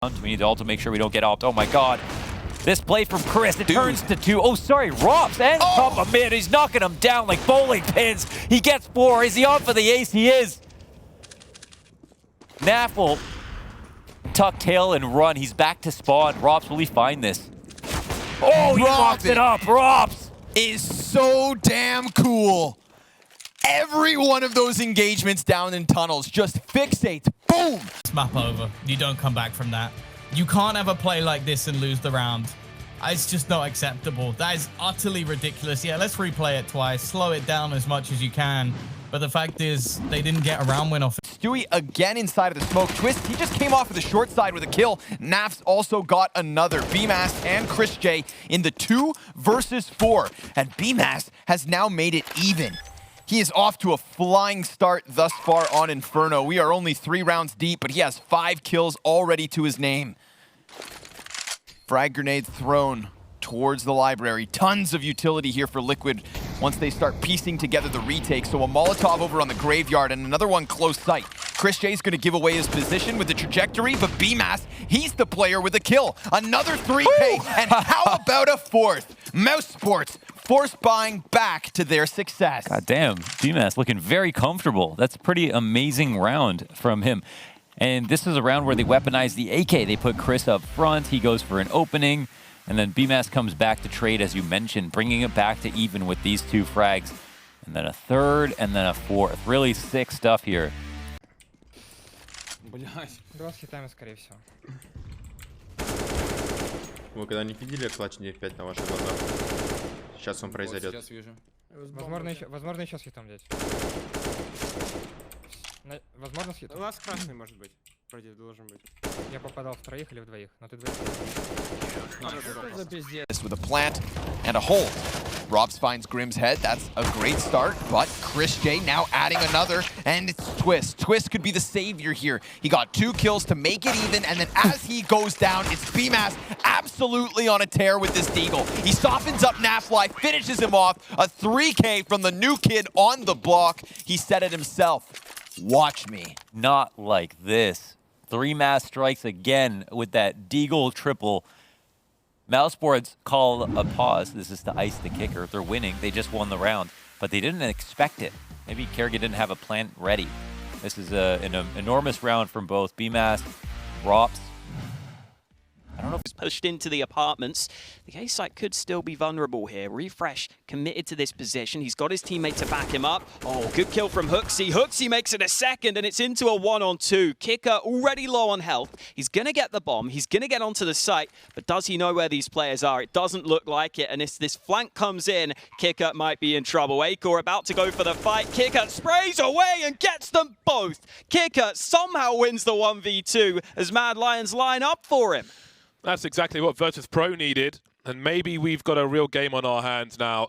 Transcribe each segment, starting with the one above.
We need to also make sure we don't get off. Oh my god. This play from Chris, it turns to 2. Oh, sorry, ROPZ and top of mid. He's knocking him down like bowling pins. He gets 4. Is he on for the ace? He is. Naf will tuck tail and run. He's back to spawn. ROPZ, will he find this? Oh, he locks it up. ROPZ is so damn cool. Every one of those engagements down in tunnels just fixates. Boom! It's map over. You don't come back from that. You can't ever play like this and lose the round. It's just not acceptable. That is utterly ridiculous. Yeah, let's replay it twice. Slow it down as much as you can. But the fact is, they didn't get a round win off it. Stewie again inside of the smoke. Twist, he just came off of the short side with a kill. Naf's also got another. bymas and Chris J in the 2 versus 4. And bymas has now made it even. He is off to a flying start thus far on Inferno. We are only 3 rounds deep, but he has 5 kills already to his name. Frag grenade thrown towards the library. Tons of utility here for Liquid once they start piecing together the retake. So a Molotov over on the graveyard and another one close sight. Chris J's going to give away his position with the trajectory, but bymas, he's the player with a kill. Another 3K, and how about a 4th? Mouse Sports force buying back to their success. God damn, bymas looking very comfortable. That's a pretty amazing round from him. And this is a round where they weaponize the AK. They put Chris up front. He goes for an opening. And then bymas comes back to trade, as you mentioned, bringing it back to even with these 2 frags. And then a 3rd, and then a 4th. Really sick stuff here. Два с хитами, скорее всего. Вы когда не видели клатч 9-5 на ваших глазах? Сейчас он произойдет. Сейчас вижу. Возможно, еще с хитом, дядь. Возможно, с хитом. У вас красный может быть. Вроде должен быть. Я попадал в 3 или в 2, но ты 2. With a plant and a hold. ROPZ finds Grim's head. That's a great start, but Chris J now adding another, and it's Twist. Twist could be the savior here. He got 2 kills to make it even, and then as he goes down, it's bymas absolutely on a tear with this deagle. He softens up Nafly, finishes him off. A 3K from the new kid on the block. He said it himself. Watch me. Not like this. 3 mass strikes again with that deagle triple. Mouseboards call a pause. This is to ice the kicker. They're winning. They just won the round, but they didn't expect it. Maybe Kerrigan didn't have a plan ready. This is an enormous round from both bymas, ROPZ. I don't know if it's pushed into the apartments. The A site could still be vulnerable here. Refresh committed to this position. He's got his teammate to back him up. Oh, good kill from Hooxi. Hooxi makes it a 2nd, and it's into a 1-on-2. qikert already low on health. He's going to get the bomb. He's going to get onto the site, but does he know where these players are? It doesn't look like it, and if this flank comes in, qikert might be in trouble. Acor about to go for the fight. qikert sprays away and gets them both. qikert somehow wins the 1v2 as Mad Lions line up for him. That's exactly what Virtus.pro needed, and maybe we've got a real game on our hands now.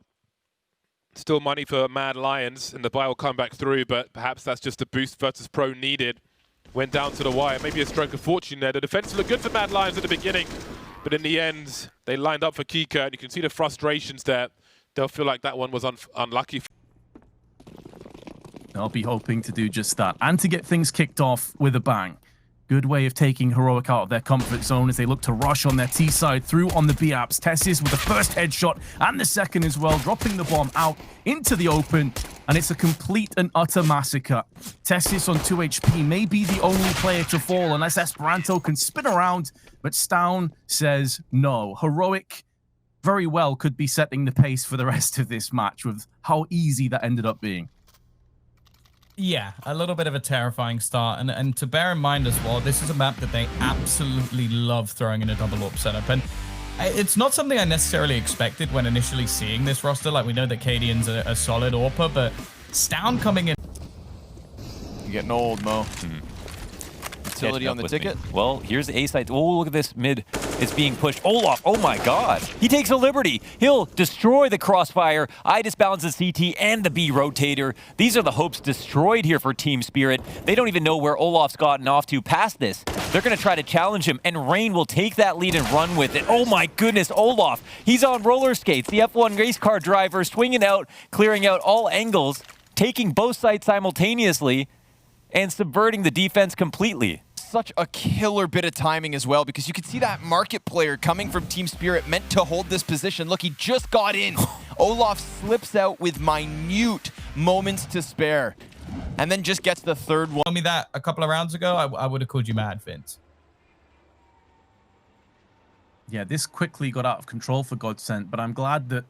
Still money for Mad Lions, and the buy will come back through, but perhaps that's just a boost Virtus.pro needed. Went down to the wire, maybe a stroke of fortune there. The defense looked good for Mad Lions at the beginning, but in the end, they lined up for qikert, and you can see the frustrations there. They'll feel like that one was unlucky. They'll be hoping to do just that, and to get things kicked off with a bang. Good way of taking Heroic out of their comfort zone as they look to rush on their T side through on the bymas. Tessis with the first headshot and the second as well, dropping the bomb out into the open, and it's a complete and utter massacre. Tessis on 2 HP may be the only player to fall unless Esperanto can spin around, but stavn says no. Heroic very well could be setting the pace for the rest of this match with how easy that ended up being. Yeah, a little bit of a terrifying start. And to bear in mind as well, this is a map that they absolutely love throwing in a double AWP setup. And it's not something I necessarily expected when initially seeing this roster. Like, we know that Cadian's a solid AWPer, but stavn coming in. You're getting old, Mo. Utility on the ticket. Well, here's the A side. Oh, look at this mid. It's being pushed. Olof, oh my god. He takes a liberty. He'll destroy the crossfire. I disbalance the CT and the B rotator. These are the hopes destroyed here for Team Spirit. They don't even know where Olof's gotten off to past this. They're going to try to challenge him, and Rain will take that lead and run with it. Oh my goodness, Olof. He's on roller skates. The F1 race car driver swinging out, clearing out all angles, taking both sides simultaneously, and subverting the defense completely. such a killer bit of timing as well, because you can see that market player coming from Team Spirit meant to hold this position. Look, he just got in. Olaf slips out with minute moments to spare, and then just gets the third one. Told me that a couple of rounds ago, I would have called you mad, Vince. Yeah, this quickly got out of control for Godsent, but I'm glad that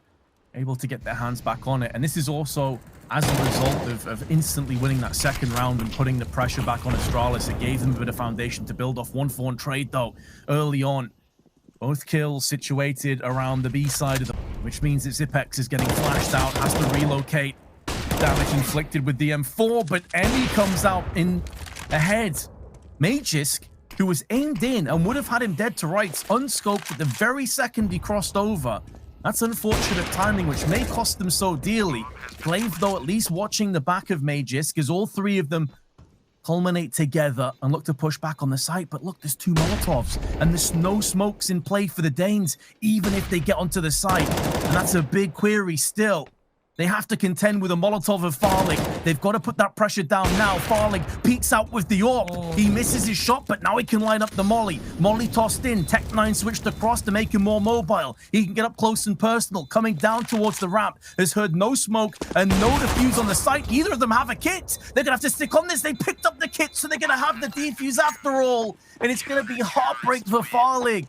able to get their hands back on it. And this is also as a result of instantly winning that second round and putting the pressure back on Astralis. It gave them a bit of foundation to build off. 1-4 trade, though, early on. Both kills situated around the B side of the... which means that Zipex is getting flashed out, has to relocate. Damage inflicted with the M4, but Emmy comes out in ahead. Magisk, who was aimed in and would have had him dead to rights, unscoped at the very second he crossed over. That's unfortunate timing, which may cost them so dearly. glaive, though, at least watching the back of Magisk, as all three of them culminate together and look to push back on the site. But look, there's 2 Molotovs, and there's no smokes in play for the Danes, even if they get onto the site. And that's a big query still. They have to contend with a Molotov of farlig. They've got to put that pressure down now. farlig peeks out with the AWP. He misses his shot, but now he can line up the molly. Molly tossed in. Tech9 switched across to make him more mobile. He can get up close and personal. Coming down towards the ramp. Has heard no smoke and no defuse on the site. Either of them have a kit. They're going to have to stick on this. They picked up the kit, so they're going to have the defuse after all. And it's going to be heartbreak for farlig.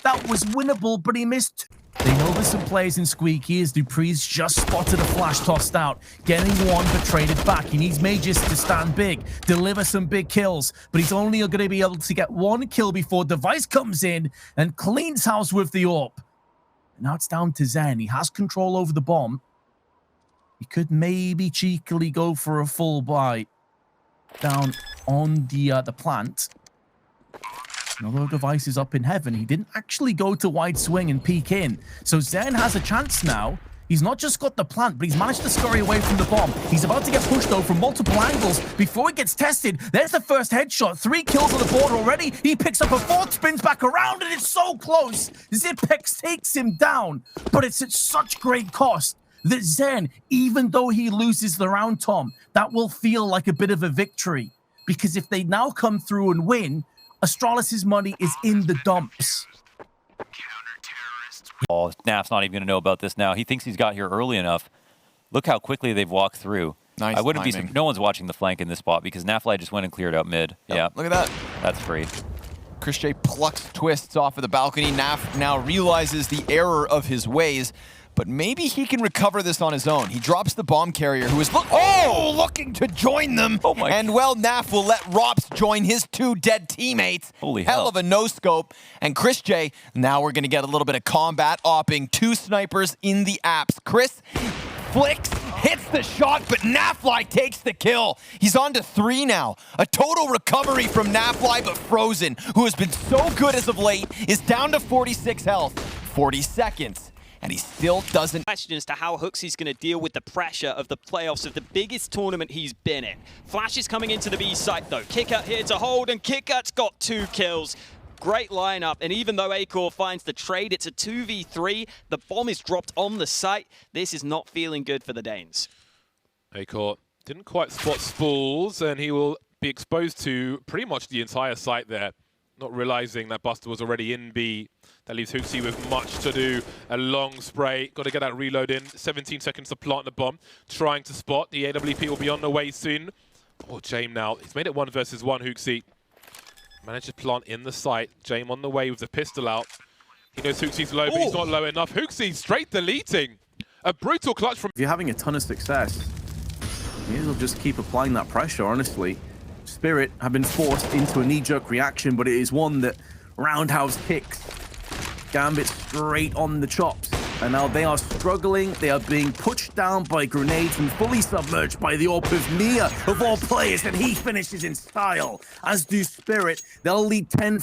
That was winnable, but he missed. They know there's some players in Squeaky as Dupree's just spotted a flash tossed out. Getting one, but traded back. He needs Magisk to stand big, deliver some big kills, but he's only going to be able to get 1 kill before Device comes in and cleans house with the AWP. Now it's down to Zehn. He has control over the bomb. He could maybe cheekily go for a full buy down on the plant. Although Device is up in heaven, he didn't actually go to wide swing and peek in. So Zehn has a chance now. He's not just got the plant, but he's managed to scurry away from the bomb. He's about to get pushed, though, from multiple angles. Before he gets tested, there's the first headshot. 3 kills on the board already. He picks up a 4th, spins back around, and it's so close. Zipex takes him down, but it's at such great cost that Zehn, even though he loses the round, Tom, that will feel like a bit of a victory. Because if they now come through and win, Astralis' money is in the dumps. Oh, Snap's not even going to know about this now. He thinks he's got here early enough. Look how quickly they've walked through. Nice I wouldn't timing. be. No one's watching the flank in this spot because Nafly just went and cleared out mid. Yep, Yeah, look at that. That's free. qikert plucks twists off of the balcony. Naf now realizes the error of his ways, but maybe he can recover this on his own. He drops the bomb carrier, who is looking to join them. Oh my! And well, Naf will let ROPZ join his 2 dead teammates. Holy hell hell. of a no-scope. And qikert, now we're going to get a little bit of combat opping. 2 snipers in the apps. Chris flicks, hits the shot, but Nafly takes the kill. He's on to 3 now. A total recovery from Nafly, but Frozen, who has been so good as of late, is down to 46 health. 40 seconds. And he still doesn't. Question as to how Hooxi's going to deal with the pressure of the playoffs of the biggest tournament he's been in. Flash is coming into the B site though. qikert here to hold, and qikert's got 2 kills. Great lineup, and even though Acor finds the trade, it's a 2v3. The bomb is dropped on the site. This is not feeling good for the Danes. Acor didn't quite spot Spools, and he will be exposed to pretty much the entire site there. Not realizing that Buster was already in B. That leaves Hooxi with much to do. A long spray. Got to get that reload in. 17 seconds to plant the bomb. Trying to spot. The AWP will be on the way soon. Oh, Jame now. He's made it 1 versus 1, Hooxi. Managed to plant in the site. Jame on the way with the pistol out. He knows Hooxi's low, but he's not low enough. Hooxi straight deleting. A brutal clutch from... If you're having a ton of success, you may as well just keep applying that pressure, honestly. Spirit have been forced into a knee-jerk reaction, but it is one that Roundhouse kicks. Gambit straight on the chops. And now they are struggling. They are being pushed down by grenades and fully submerged by the AWP of Mia, of all players, and he finishes in style. As do Spirit. They'll lead 10